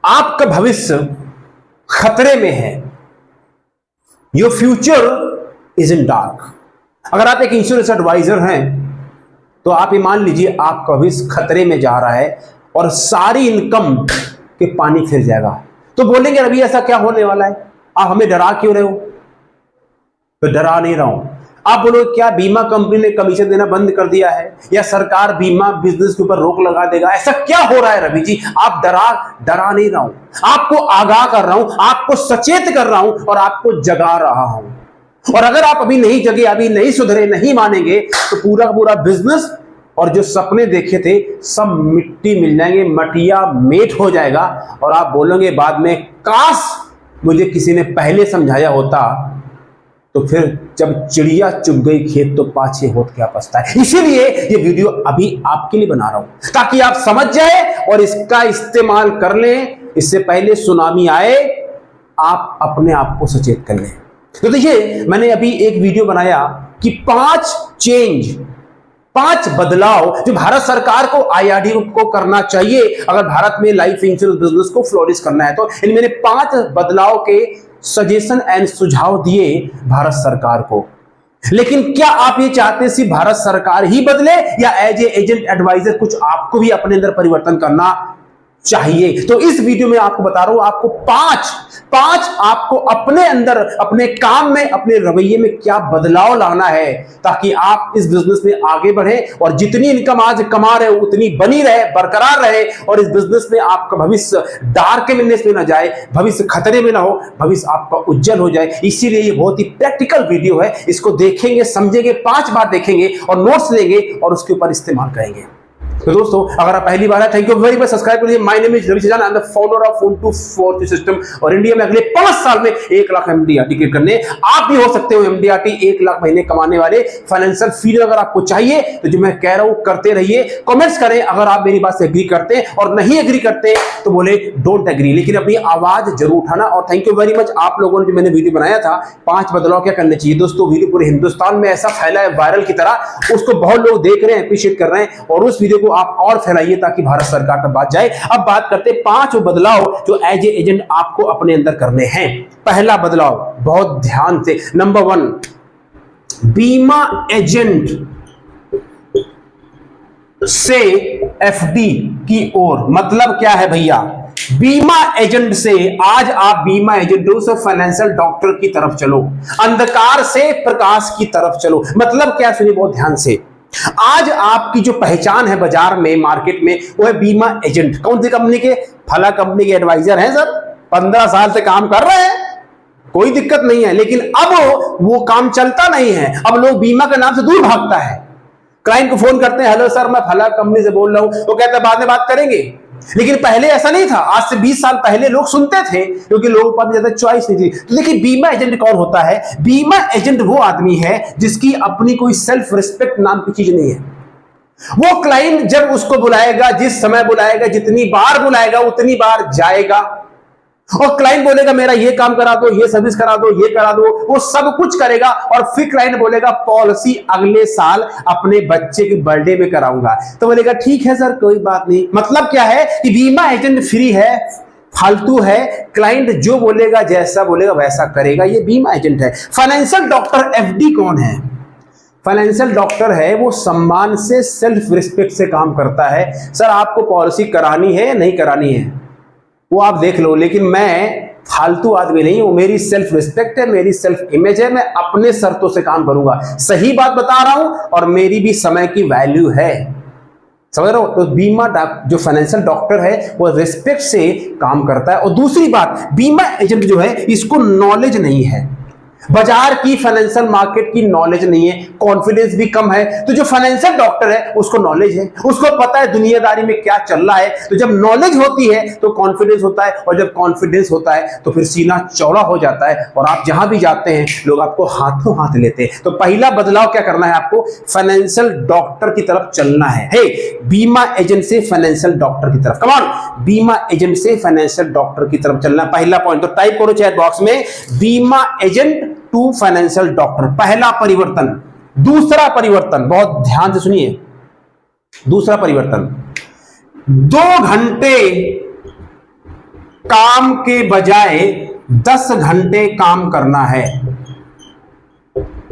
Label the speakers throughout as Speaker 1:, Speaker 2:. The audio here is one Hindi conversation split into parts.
Speaker 1: आपका भविष्य खतरे में है। Your future is in dark. अगर आप एक इंश्योरेंस एडवाइजर हैं तो आप ये मान लीजिए आपका भविष्य खतरे में जा रहा है और सारी इनकम के पानी फिर जाएगा। तो बोलेंगे रवि ऐसा क्या होने वाला है, आप हमें डरा क्यों रहे हो? तो डरा नहीं रहा हूं। आप बोलो क्या बीमा कंपनी ने कमीशन देना बंद कर दिया है या सरकार बीमा बिजनेस के ऊपर रोक लगा देगा, ऐसा क्या हो रहा है रवि जी? आप डरा नहीं रहा हूं, आपको आगाह कर रहा हूं, आपको सचेत कर रहा हूं और आपको जगा रहा हूं। और अगर आप अभी नहीं जगे, अभी नहीं सुधरे, नहीं मानेंगे तो पूरा का पूरा बिजनेस और जो सपने देखे थे सब मिट्टी मिल जाएंगे, मटिया मेट हो जाएगा। और आप बोलोगे बाद में काश मुझे किसी ने पहले समझाया होता, तो फिर जब चिड़िया चुग गई खेत तो पाछे होत क्या पछता है। इसीलिए ये वीडियो अभी आपके लिए बना रहा हूं ताकि आप समझ जाए और इसका इस्तेमाल कर लें। इससे पहले सुनामी आए आप अपने आप को सचेत कर लें। तो देखिए मैंने अभी एक वीडियो बनाया कि 5 बदलाव जो भारत सरकार को आईआरडी को करना चाहिए अगर भारत में लाइफ इंश्योरेंस बिजनेस को फ्लोरिश करना है। तो इनमें मैंने 5 बदलाव के सजेशन एंड सुझाव दिए भारत सरकार को। लेकिन क्या आप ये चाहते हैं सिर्फ भारत सरकार ही बदले या एज ए एजेंट एडवाइजर कुछ आपको भी अपने अंदर परिवर्तन करना चाहिए? तो इस वीडियो में आपको बता रहा हूं आपको पांच आपको अपने अंदर, अपने काम में, अपने रवैये में क्या बदलाव लाना है ताकि आप इस बिजनेस में आगे बढ़े और जितनी इनकम आज कमा रहे हो उतनी बनी रहे, बरकरार रहे और इस बिजनेस में आपका भविष्य डार्क में ना जाए, भविष्य खतरे में ना हो, भविष्य आपका उज्जवल हो जाए। इसीलिए ये बहुत ही प्रैक्टिकल वीडियो है। इसको देखेंगे, समझेंगे, 5 बार देखेंगे और नोट्स लेंगे और उसके ऊपर इस्तेमाल करेंगे। तो दोस्तों अगर आप पहली बार है, thank you very much, subscribe करिए। My name is Ravi Sajana, I am the founder of फोन2फोर्टी सिस्टम और इंडिया में अगले 5 साल में 1 लाख एमडीआरटी क्रिएट करने आप भी हो सकते हो एमडीआरटी 1 लाख महीने कमाने वाले। फाइनेंशियल फ्रीडम अगर आपको चाहिए तो जो मैं कह रहा हूं करते रहिए, कमेंट्स करें अगर आप मेरी बात से एग्री करते हैं और नहीं एग्री करते तो बोले डोंट एग्री, लेकिन अपनी आवाज जरूर उठाना। और थैंक यू वेरी मच आप लोगों ने जो मैंने वीडियो बनाया था 5 बदलाव क्या करने चाहिए। दोस्तों वीडियो पूरे हिंदुस्तान में ऐसा फैला है वायरल की तरह, उसको बहुत लोग देख रहे हैं, अप्रिशिएट कर रहे हैं और उस वीडियो को आप और फैलाइए ताकि भारत सरकार तक बात जाए। अब बात करते हैं 5 बदलाव जो एज ए एजेंट आपको अपने अंदर करने हैं। पहला बदलाव बहुत ध्यान से, नंबर 1 बीमा एजेंट से एफडी की ओर। मतलब क्या है भैया? बीमा एजेंट से आज आप बीमा एजेंट से फाइनेंशियल डॉक्टर की तरफ चलो, अंधकार से प्रकाश की तरफ चलो। मतलब क्या, सुनिए बहुत ध्यान से। आज आपकी जो पहचान है बाजार में, मार्केट में, वो है बीमा एजेंट। कौन सी कंपनी के? फला कंपनी के एडवाइजर हैं सर, 15 साल से काम कर रहे हैं, कोई दिक्कत नहीं है। लेकिन अब वो काम चलता नहीं है, अब लोग बीमा के नाम से दूर भागता है। क्लाइंट को फोन करते हैं, हेलो सर मैं फला कंपनी से बोल रहा हूं, वो कहता है बाद में बात करेंगे। लेकिन पहले ऐसा नहीं था, आज से 20 साल पहले लोग सुनते थे क्योंकि लोगों पर ज्यादा चॉइस नहीं थी। तो देखिए बीमा एजेंट कौन होता है? बीमा एजेंट वो आदमी है जिसकी अपनी कोई सेल्फ रिस्पेक्ट नाम की चीज नहीं है। वो क्लाइंट जब उसको बुलाएगा, जिस समय बुलाएगा, जितनी बार बुलाएगा उतनी बार जाएगा और क्लाइंट बोलेगा मेरा ये काम करा दो, ये सर्विस करा दो, ये करा दो, वो सब कुछ करेगा और फिर क्लाइंट बोलेगा पॉलिसी अगले साल अपने बच्चे के बर्थडे में कराऊंगा। तो बोलेगा ठीक है सर कोई बात नहीं। मतलब क्या है कि बीमा एजेंट फ्री है, फालतू है, क्लाइंट जो बोलेगा जैसा बोलेगा वैसा करेगा, ये बीमा एजेंट है। फाइनेंशियल डॉक्टर एफडी कौन है? फाइनेंशियल डॉक्टर है वो सम्मान से, सेल्फ रिस्पेक्ट से काम करता है। सर आपको पॉलिसी करानी है या नहीं करानी है वो आप देख लो, लेकिन मैं फालतू आदमी नहीं हूं, मेरी सेल्फ रिस्पेक्ट है, मेरी सेल्फ इमेज है, मैं अपने शर्तों से काम करूंगा। सही बात बता रहा हूं और मेरी भी समय की वैल्यू है, समझ रहे हो? तो बीमा जो फाइनेंशियल डॉक्टर है वो रिस्पेक्ट से काम करता है। और दूसरी बात, बीमा एजेंट जो है इसको नॉलेज नहीं है, बाजार की, फाइनेंशियल मार्केट की नॉलेज नहीं है, कॉन्फिडेंस भी कम है। तो जो फाइनेंशियल डॉक्टर है उसको नॉलेज है, उसको पता है दुनियादारी में क्या चल रहा है। तो जब नॉलेज होती है तो कॉन्फिडेंस होता है और जब कॉन्फिडेंस होता है तो फिर सीना चौड़ा हो जाता है और आप जहां भी जाते हैं लोग आपको हाथों हाथ लेते हैं। तो पहला बदलाव क्या करना है आपको? फाइनेंशियल डॉक्टर की तरफ चलना है। हे बीमा एजेंट से फाइनेंशियल डॉक्टर की तरफ, कम ऑन, बीमा एजेंट से फाइनेंशियल डॉक्टर की तरफ चलना, पहला पॉइंट। तो टाइप करो चैट बॉक्स में बीमा एजेंट टू फाइनेंशियल डॉक्टर, पहला परिवर्तन। दूसरा परिवर्तन बहुत ध्यान से सुनिए, दूसरा परिवर्तन, 2 घंटे काम के बजाय 10 घंटे काम करना है।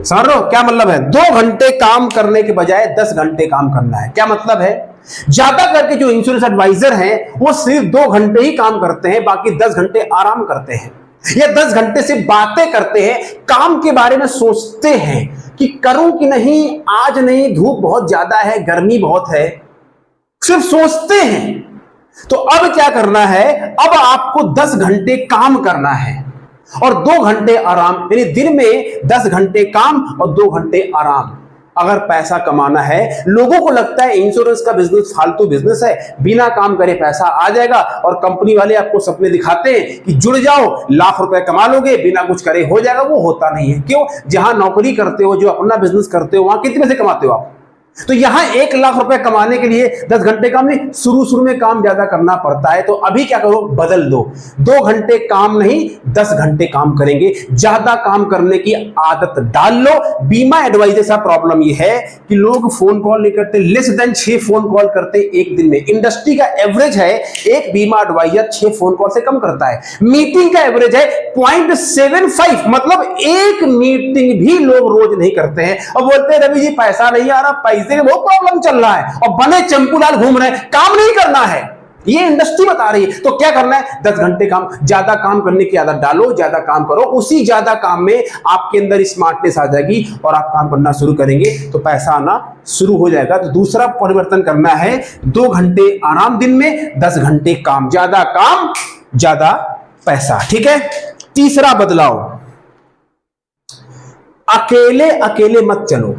Speaker 1: समझ रहे हो क्या मतलब है? 2 घंटे काम करने के बजाय 10 घंटे काम करना है। क्या मतलब है? ज्यादा करके जो इंश्योरेंस एडवाइजर हैं वो सिर्फ 2 घंटे ही काम करते हैं, बाकी 10 घंटे आराम करते हैं या 10 घंटे से बातें करते हैं, काम के बारे में सोचते हैं कि करूं कि नहीं, आज नहीं, धूप बहुत ज्यादा है, गर्मी बहुत है, सिर्फ सोचते हैं। तो अब क्या करना है? अब आपको 10 घंटे काम करना है और 2 घंटे आराम, यानी दिन में 10 घंटे काम और 2 घंटे आराम। अगर पैसा कमाना है, लोगों को लगता है इंश्योरेंस का बिजनेस फालतू बिजनेस है, बिना काम करे पैसा आ जाएगा, और कंपनी वाले आपको सपने दिखाते हैं कि जुड़ जाओ, लाख रुपए कमा लोगे, बिना कुछ करे हो जाएगा। वो होता नहीं है। क्यों? जहां नौकरी करते हो, जो अपना बिजनेस करते हो, वहां कितने पैसे कमाते हो आप? तो यहां 1 लाख रुपए कमाने के लिए 10 घंटे काम नहीं, शुरू में काम ज्यादा करना पड़ता है। तो अभी क्या करो? बदल दो, 2 घंटे काम नहीं, 10 घंटे काम करेंगे। ज्यादा काम करने की आदत डाल लो। बीमा एडवाइजर का प्रॉब्लम यह है कि लोग फोन कॉल नहीं करते, लेस देन 6 फोन कॉल करते एक दिन में। इंडस्ट्री का एवरेज है एक बीमा एडवाइजर 6 फोन कॉल से कम करता है। मीटिंग का एवरेज है 0.75, मतलब 1 मीटिंग भी लोग रोज नहीं करते हैं और बोलते हैं रवि जी पैसा नहीं आ रहा, पैसे का बहुत प्रॉब्लम चल रहा है, और बने चंपूलाल घूम रहे हैं, काम नहीं करना है। ये इंडस्ट्री बता रही है। तो क्या करना है? 10 घंटे काम, ज्यादा काम करने की आदत डालो, ज्यादा काम करो। उसी ज्यादा काम में आपके अंदर स्मार्टनेस आ जाएगी और आप काम करना शुरू करेंगे तो पैसा आना शुरू हो जाएगा। तो दूसरा परिवर्तन करना है, 2 घंटे आराम दिन में, 10 घंटे काम, ज्यादा काम ज्यादा पैसा। ठीक है। तीसरा बदलाव, अकेले अकेले मत चलो,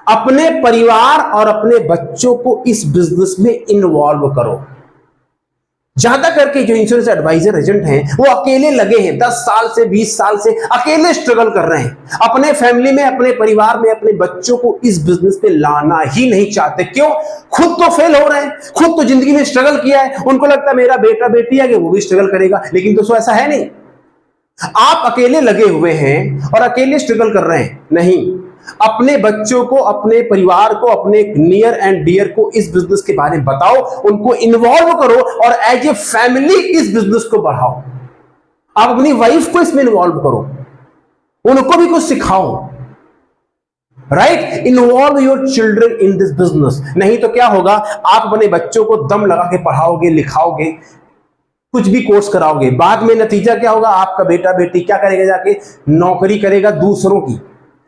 Speaker 1: अपने परिवार और अपने बच्चों को इस बिजनेस में इन्वॉल्व करो। ज्यादा करके जो इंश्योरेंस एडवाइजर एजेंट हैं वो अकेले लगे हैं, 10 साल से 20 साल से अकेले स्ट्रगल कर रहे हैं। अपने फैमिली में, अपने परिवार में अपने बच्चों को इस बिजनेस पे लाना ही नहीं चाहते। क्यों? खुद तो फेल हो रहे हैं, खुद तो जिंदगी में स्ट्रगल किया है, उनको लगता है मेरा बेटा बेटी है कि वो भी स्ट्रगल करेगा, लेकिन दोस्तों ऐसा है नहीं। आप अकेले लगे हुए हैं और अकेले स्ट्रगल कर रहे हैं नहीं। अपने बच्चों को, अपने परिवार को, अपने नियर एंड डियर को इस बिजनेस के बारे में बताओ, उनको इन्वॉल्व करो और एज ए फैमिली इस बिजनेस को बढ़ाओ। आप अपनी वाइफ को इसमें इन्वॉल्व करो, उनको भी कुछ सिखाओ। Right? Involve your children in this business. नहीं तो क्या होगा? आप अपने बच्चों को दम लगा के पढ़ाओगे, लिखाओगे, कुछ भी कोर्स कराओगे, बाद में नतीजा क्या होगा? आपका बेटा बेटी क्या करेगा? जाके नौकरी करेगा दूसरों की,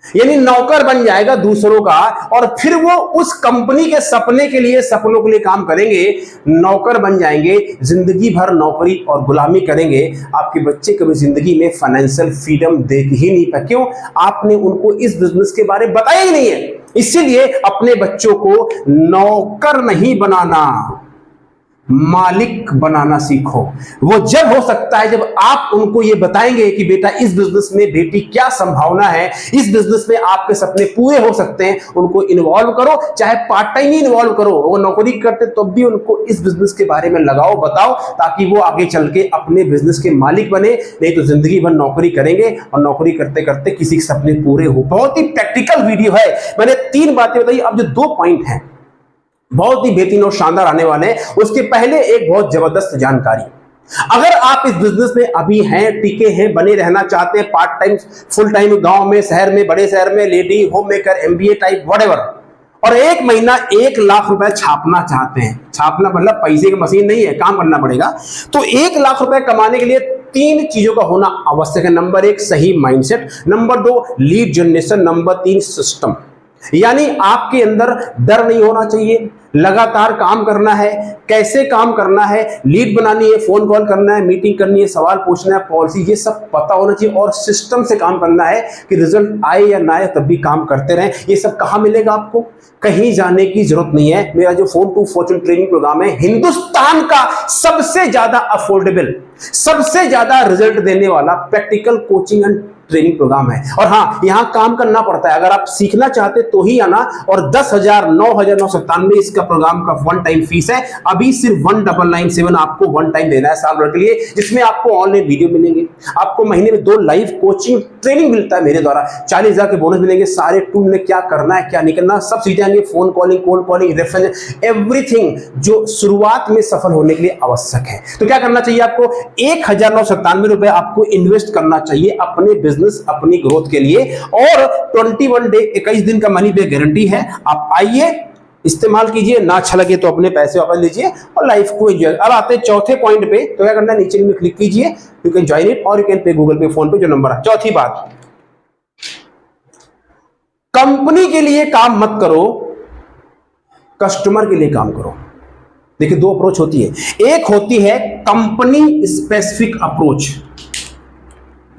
Speaker 1: यानी नौकर बन जाएगा दूसरों का, और फिर वो उस कंपनी के सपने के लिए, सपनों के लिए काम करेंगे, नौकर बन जाएंगे, जिंदगी भर नौकरी और गुलामी करेंगे। आपके बच्चे कभी जिंदगी में फाइनेंशियल फ्रीडम देख ही नहीं पाए। क्यों? आपने उनको इस बिजनेस के बारे में बताया ही नहीं है। इसीलिए अपने बच्चों को नौकर नहीं बनाना, मालिक बनाना सीखो। वो जब हो सकता है जब आप उनको ये बताएंगे कि बेटा इस बिजनेस में बेटी क्या संभावना है, इस बिजनेस में आपके सपने पूरे हो सकते हैं। उनको इन्वॉल्व करो, चाहे पार्ट टाइम ही इन्वॉल्व करो, वो नौकरी करते तो भी उनको इस बिजनेस के बारे में लगाओ, बताओ, ताकि वो आगे चल के अपने बिजनेस के मालिक बने। नहीं तो जिंदगी भर नौकरी करेंगे और नौकरी करते करते किसी के सपने पूरे हो। बहुत ही प्रैक्टिकल वीडियो है, मैंने 3 बातें बताई। अब जो 2 पॉइंट हैं बहुत ही बेहतरीन और शानदार आने वाले हैं, उसके पहले एक बहुत जबरदस्त जानकारी। अगर आप इस बिजनेस में अभी हैं, टिके हैं, बने रहना चाहते हैं, पार्ट टाइम, फुल टाइम, गांव में, शहर में, बड़े शहर में, lady, home maker, MBA type, whatever, और एक महीना 1 लाख रुपए छापना चाहते हैं, छापना मतलब पैसे की मशीन नहीं है, काम करना पड़ेगा, तो 1 लाख रुपए कमाने के लिए 3 चीजों का होना आवश्यक है। नंबर 1 सही mindset, number 2 lead generation, number 3 system. यानी आपके अंदर डर नहीं होना चाहिए, लगातार काम करना है। कैसे काम करना है? लीड बनानी है, फोन कॉल करना है, मीटिंग करनी है, सवाल पूछना है, पॉलिसी, ये सब पता होना चाहिए, और सिस्टम से काम करना है कि रिजल्ट आए या ना आए तब भी काम करते रहें। ये सब कहां मिलेगा आपको? कहीं जाने की जरूरत नहीं है। मेरा जो phone to fortune training program है, हिंदुस्तान का सबसे ज्यादा अफोर्डेबल, सबसे ज्यादा रिजल्ट देने वाला practical coaching and training program है। और हाँ, यहां काम करना पड़ता है, अगर आप सीखना चाहते तो ही आना। और 10,000 9,997 इसका प्रोग्राम का वन टाइम फीस है। अभी सिर्फ 1997 आपको वन टाइम देना है साल भर के लिए, जिसमें आपको ऑनलाइन वीडियो मिलेंगे, आपको महीने में 2 लाइव कोचिंग ट्रेनिंग मिलता है मेरे द्वारा, 40,000 के बोनस मिलेंगे, सारे टूल में क्या करना है क्या नहीं करना सब सीख जाएंगे, phone calling, cold calling, reference, everything जो शुरुआत में सफल होने के लिए आवश्यक है। तो क्या करना चाहिए आपको? 1,997 रुपए आपको इन्वेस्ट करना चाहिए अपने बिजनेस, अपनी ग्रोथ के लिए। और 21 डे 21 दिन का मनी बैक गारंटी है। आप आइए, इस्तेमाल कीजिए, ना अच्छा लगे तो अपने पैसे वापस लीजिए और लाइफ को एंजॉय। अब आते हैं चौथे पॉइंट पे। तो क्या करना है, नीचे में क्लिक कीजिए, यू कैन ज्वाइन इट और यू कैन पे गूगल पे, फोन पे, जो नंबर है। चौथी बात, कंपनी के लिए काम मत करो, कस्टमर के लिए काम करो। देखिए 2 अप्रोच होती है, एक होती है कंपनी स्पेसिफिक अप्रोच,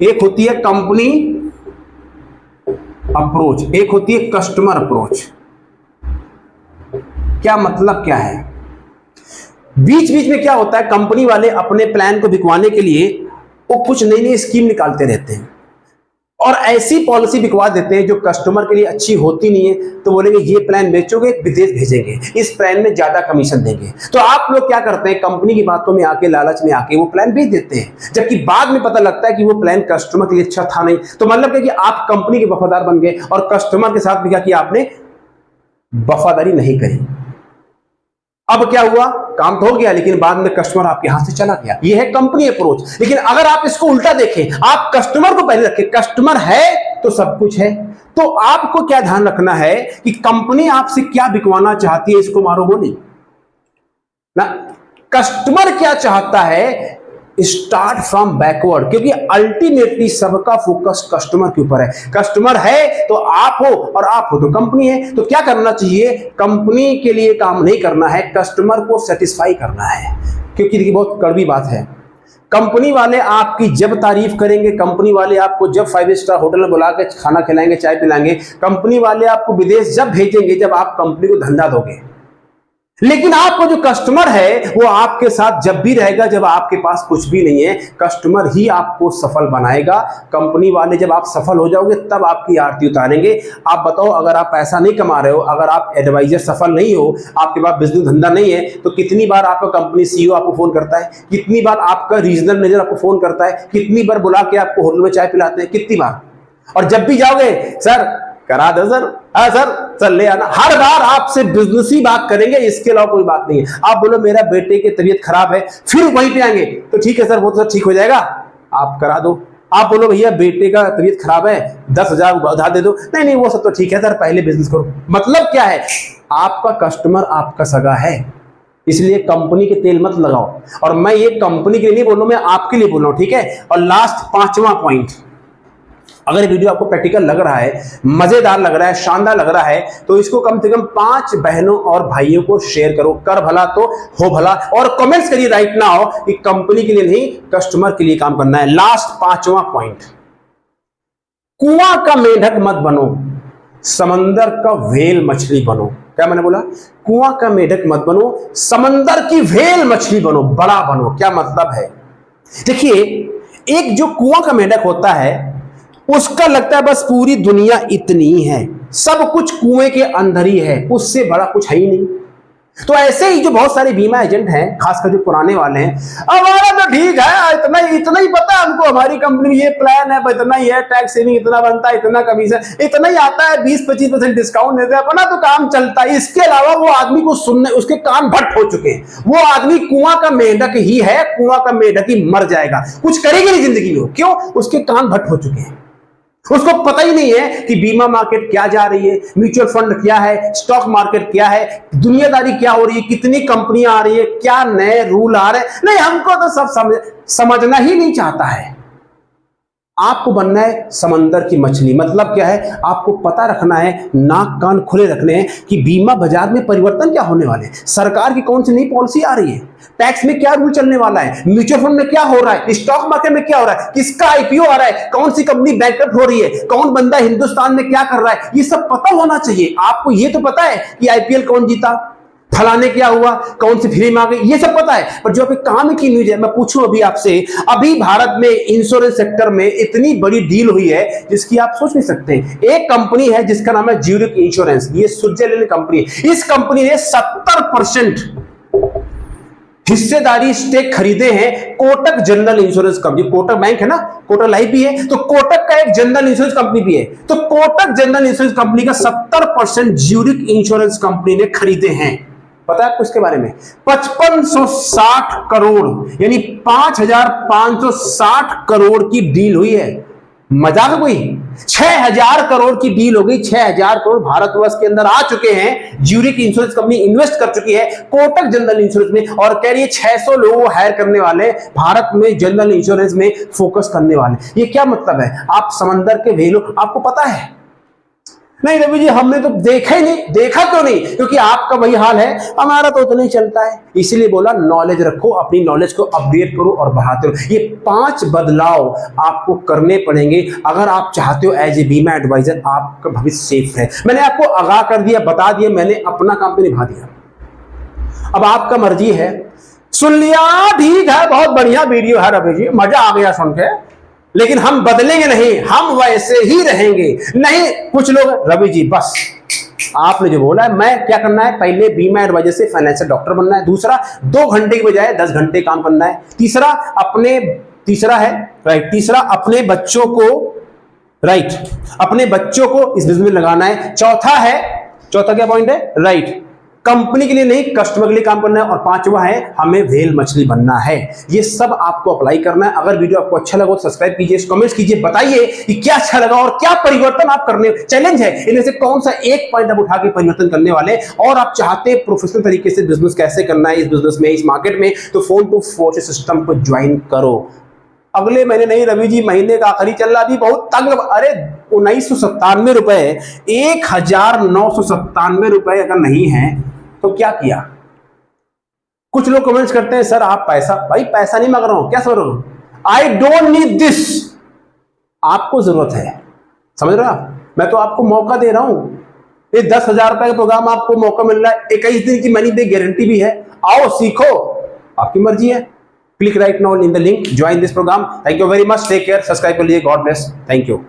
Speaker 1: एक होती है कंपनी अप्रोच, एक होती है कस्टमर अप्रोच। क्या मतलब क्या है? बीच बीच में क्या होता है, कंपनी वाले अपने प्लान को बिकवाने के लिए वो कुछ नई नई स्कीम निकालते रहते हैं और ऐसी पॉलिसी बिकवा देते हैं जो कस्टमर के लिए अच्छी होती नहीं है। तो बोलेंगे ये प्लान बेचोगे विदेश भेजेंगे, इस प्लान में ज्यादा कमीशन देंगे। तो आप लोग क्या करते हैं, कंपनी की बातों में आके, लालच में आके वो प्लान बेच देते हैं, जबकि बाद में पता लगता है कि वो प्लान कस्टमर के लिए अच्छा था नहीं। तो मतलब क्या कि आप कंपनी के वफादार बन गए और कस्टमर के साथ भी क्या किया आपने, वफादारी नहीं करी। अब क्या हुआ, काम तो हो गया लेकिन बाद में कस्टमर आपके हाथ से चला गया। यह है कंपनी अप्रोच। लेकिन अगर आप इसको उल्टा देखें, आप कस्टमर को पहले रखें, कस्टमर है तो सब कुछ है। तो आपको क्या ध्यान रखना है कि कंपनी आपसे क्या बिकवाना चाहती है, इसको मारो गोली ना। कस्टमर क्या चाहता है, स्टार्ट फ्रॉम बैकवर्ड, क्योंकि अल्टीमेटली सबका फोकस कस्टमर के ऊपर है। कस्टमर है तो आप हो और आप हो तो कंपनी है। तो क्या करना चाहिए, कंपनी के लिए काम नहीं करना है, कस्टमर को सेटिस्फाई करना है। क्योंकि देखिए बहुत कड़वी बात है, कंपनी वाले आपकी जब तारीफ करेंगे, कंपनी वाले आपको जब 5 स्टार होटल में बुला के खाना खिलाएंगे, चाय पिलाएंगे, कंपनी वाले आपको विदेश जब भेजेंगे जब आप कंपनी को धंधा दोगे। लेकिन आपको जो कस्टमर है वो आपके साथ जब भी रहेगा जब आपके पास कुछ भी नहीं है। कस्टमर ही आपको सफल बनाएगा। कंपनी वाले जब आप सफल हो जाओगे तब आपकी आरती उतारेंगे। आप बताओ, अगर आप पैसा नहीं कमा रहे हो, अगर आप एडवाइजर सफल नहीं हो, आपके पास बिजनेस धंधा नहीं है, तो कितनी बार आपका कंपनी सीईओ आपको फोन करता है, कितनी बार आपका रीजनल मैनेजर आपको फोन करता है, कितनी बार बुला के आपको होटल में चाय पिलाते हैं, कितनी बार। और जब भी जाओगे, सर करा दो सर, हाँ सर ले आना, हर बार आपसे बिजनेस ही बात करेंगे, इसके अलावा कोई बात नहीं है। आप बोलो मेरा बेटे की तबीयत खराब है, फिर वहीं पे आएंगे, तो ठीक है सर वो तो ठीक हो जाएगा, आप करा दो। आप बोलो भैया बेटे का तबीयत खराब है, 10,000 उधार दे दो, नहीं वो सब तो ठीक है सर, पहले बिजनेस करो। मतलब क्या है, आपका कस्टमर आपका सगा है, इसलिए कंपनी के तेल मत लगाओ। और मैं ये कंपनी के लिए नहीं बोल रहा हूं, मैं आपके लिए बोल रहा हूं, ठीक है। और लास्ट 5वां पॉइंट, अगर वीडियो आपको प्रैक्टिकल लग रहा है, मजेदार लग रहा है, शानदार लग रहा है, तो इसको कम से कम 5 बहनों और भाइयों को शेयर करो। कर भला तो हो भला। और कमेंट्स करिए राइट नाउ कि कंपनी के लिए नहीं कस्टमर के लिए काम करना है। लास्ट 5वां पॉइंट, कुआं का मेंढक मत बनो, समंदर का व्हेल मछली बनो। क्या मैंने बोला, कुआं का मेंढक मत बनो, समंदर की व्हेल मछली बनो, बड़ा बनो। क्या मतलब है, देखिए एक जो कुआं का मेंढक होता है उसका लगता है बस पूरी दुनिया इतनी ही है, सब कुछ कुएं के अंदर ही है, उससे बड़ा कुछ है ही नहीं। तो ऐसे ही जो बहुत सारे बीमा एजेंट हैं, खासकर जो पुराने वाले हैं, हमारा तो ठीक है, इतना ही पता है हमको, हमारी कंपनी में ये प्लान है, इतना ही है, टैक्स सेविंग इतना बनता है, इतना कमीशन इतना ही आता है, 20-25% डिस्काउंट देते हैं, अपना तो काम चलता है। इसके अलावा वो आदमी को सुनने उसके कान भट्ट हो चुके हैं। वो आदमी कुआं का मेंढक ही है, कुआं का मेंढक ही मर जाएगा, कुछ करेगी नहीं जिंदगी में। क्यों, उसके कान भट्ट हो चुके हैं, उसको पता ही नहीं है कि बीमा मार्केट क्या जा रही है, म्यूचुअल फंड क्या है, स्टॉक मार्केट क्या है, दुनियादारी क्या हो रही है, कितनी कंपनियां आ रही है, क्या नए रूल आ रहे हैं। नहीं, हमको तो सब समझना ही नहीं चाहता है। आपको बनना है समंदर की मछली। मतलब क्या है, आपको पता रखना है, नाक कान खुले रखने हैं कि बीमा बाजार में परिवर्तन क्या होने वाले हैं, सरकार की कौन सी नई पॉलिसी आ रही है, टैक्स में क्या रूल चलने वाला है, म्यूचुअल फंड में क्या हो रहा है, स्टॉक मार्केट में क्या हो रहा है, किसका आईपीओ आ रहा है, कौन सी कंपनी बैंकरप्ट हो रही है, कौन बंदा हिंदुस्तान में क्या कर रहा है, ये सब पता होना चाहिए। आपको ये तो पता है कि आईपीएल कौन जीता, फलाने क्या हुआ, कौन सी फ्री में आ गई, ये सब पता है। पर जो अभी काम की न्यूज है, मैं पूछूं अभी आपसे, अभी भारत में इंश्योरेंस सेक्टर में इतनी बड़ी डील हुई है जिसकी आप सोच नहीं सकते। एक कंपनी है जिसका नाम है ज्यूरिक इंश्योरेंस, ये स्विट्जरलैंड कंपनी है। इस कंपनी ने 70% हिस्सेदारी स्टेक खरीदे हैं Kotak general insurance company. Kotak bank है ना, कोटक लाइफ भी है, तो कोटक का एक जनरल इंश्योरेंस कंपनी भी है। तो कोटक जनरल इंश्योरेंस कंपनी का 70% ज्यूरिक इंश्योरेंस कंपनी ने खरीदे हैं। पता है आपको इसके बारे में? 5560 करोड़ यानी 5560 करोड़ की डील हुई है। मजाक कोई? 6000 करोड़ की डील हो गई। 6000 करोड़ भारतवर्ष के अंदर आ चुके हैं। ज्यूरिक इंश्योरेंस कंपनी इन्वेस्ट कर चुकी है कोटक जनरल इंश्योरेंस में, और कह रही है 600 लोगों को हायर करने वाले भारत में जनरल इंश्योरेंस में फोकस करने वाले। ये क्या मतलब है? आप समंदर के वैल्यू आपको पता है? नहीं रवि जी, हमने तो देखा ही नहीं। देखा क्यों नहीं? क्योंकि आपका वही हाल है, हमारा तो उतना ही चलता है। इसीलिए बोला नॉलेज रखो, अपनी नॉलेज को अपडेट करो और बढ़ाते रहो। ये 5 बदलाव आपको करने पड़ेंगे अगर आप चाहते हो एज ए बीमा एडवाइजर आपका भविष्य सेफ है। मैंने आपको आगाह कर दिया, बता दिया, मैंने अपना काम तो निभा दिया। अब आपका मर्जी है। सुन लिया, ठीक है, बहुत बढ़िया वीडियो है रवि जी, मजा आ गया सुन के, लेकिन हम बदलेंगे नहीं, हम वैसे ही रहेंगे। नहीं, कुछ लोग रवि जी बस आपने जो बोला है, मैं क्या करना है, पहले बीमा एडवाइजर से फाइनेंशियल डॉक्टर बनना है। दूसरा, 2 घंटे की बजाय 10 घंटे काम करना है। तीसरा अपने बच्चों को अपने बच्चों को इस बिजनेस में लगाना है। चौथा क्या पॉइंट है? राइट, कंपनी के लिए नहीं, कस्टमर के लिए काम करना है। और 5वां है, हमें व्हेल मछली बनना है। ये सब आपको अप्लाई करना है। अगर वीडियो आपको अच्छा लगा तो सब्सक्राइब कीजिए, कमेंट्स कीजिए, बताइए कि क्या अच्छा लगा और क्या परिवर्तन आप करने, चैलेंज है इनमें से कौन सा एक पॉइंट आप उठा के परिवर्तन करने वाले, और आप चाहते हैं प्रोफेशनल तरीके से बिजनेस कैसे करना है इस बिजनेस में, इस मार्केट में, तो फोन टू फोर्स सिस्टम को ज्वाइन करो। अगले महीने नहीं रवि जी, महीने का आखिरी चल रहा, अभी बहुत तंग। अरे 1997 रुपए, 1997 रुपए अगर नहीं है तो क्या किया? कुछ लोग कमेंट्स करते हैं सर आप पैसा, भाई पैसा नहीं मांग रहा हूं, क्या समझ रहे हो? I don't need this. आपको जरूरत है, समझ रहे हो आप? मैं तो आपको मौका दे रहा हूं। ये 10,000 रुपए का प्रोग्राम आपको मौका मिल रहा है, 21 दिन की मनी बैक गारंटी भी है। आओ सीखो, आपकी मर्जी है। Click right now in the link, join this program. Thank you very much, take care, subscribe कर लीजिए, गॉड ब्लेस, थैंक यू।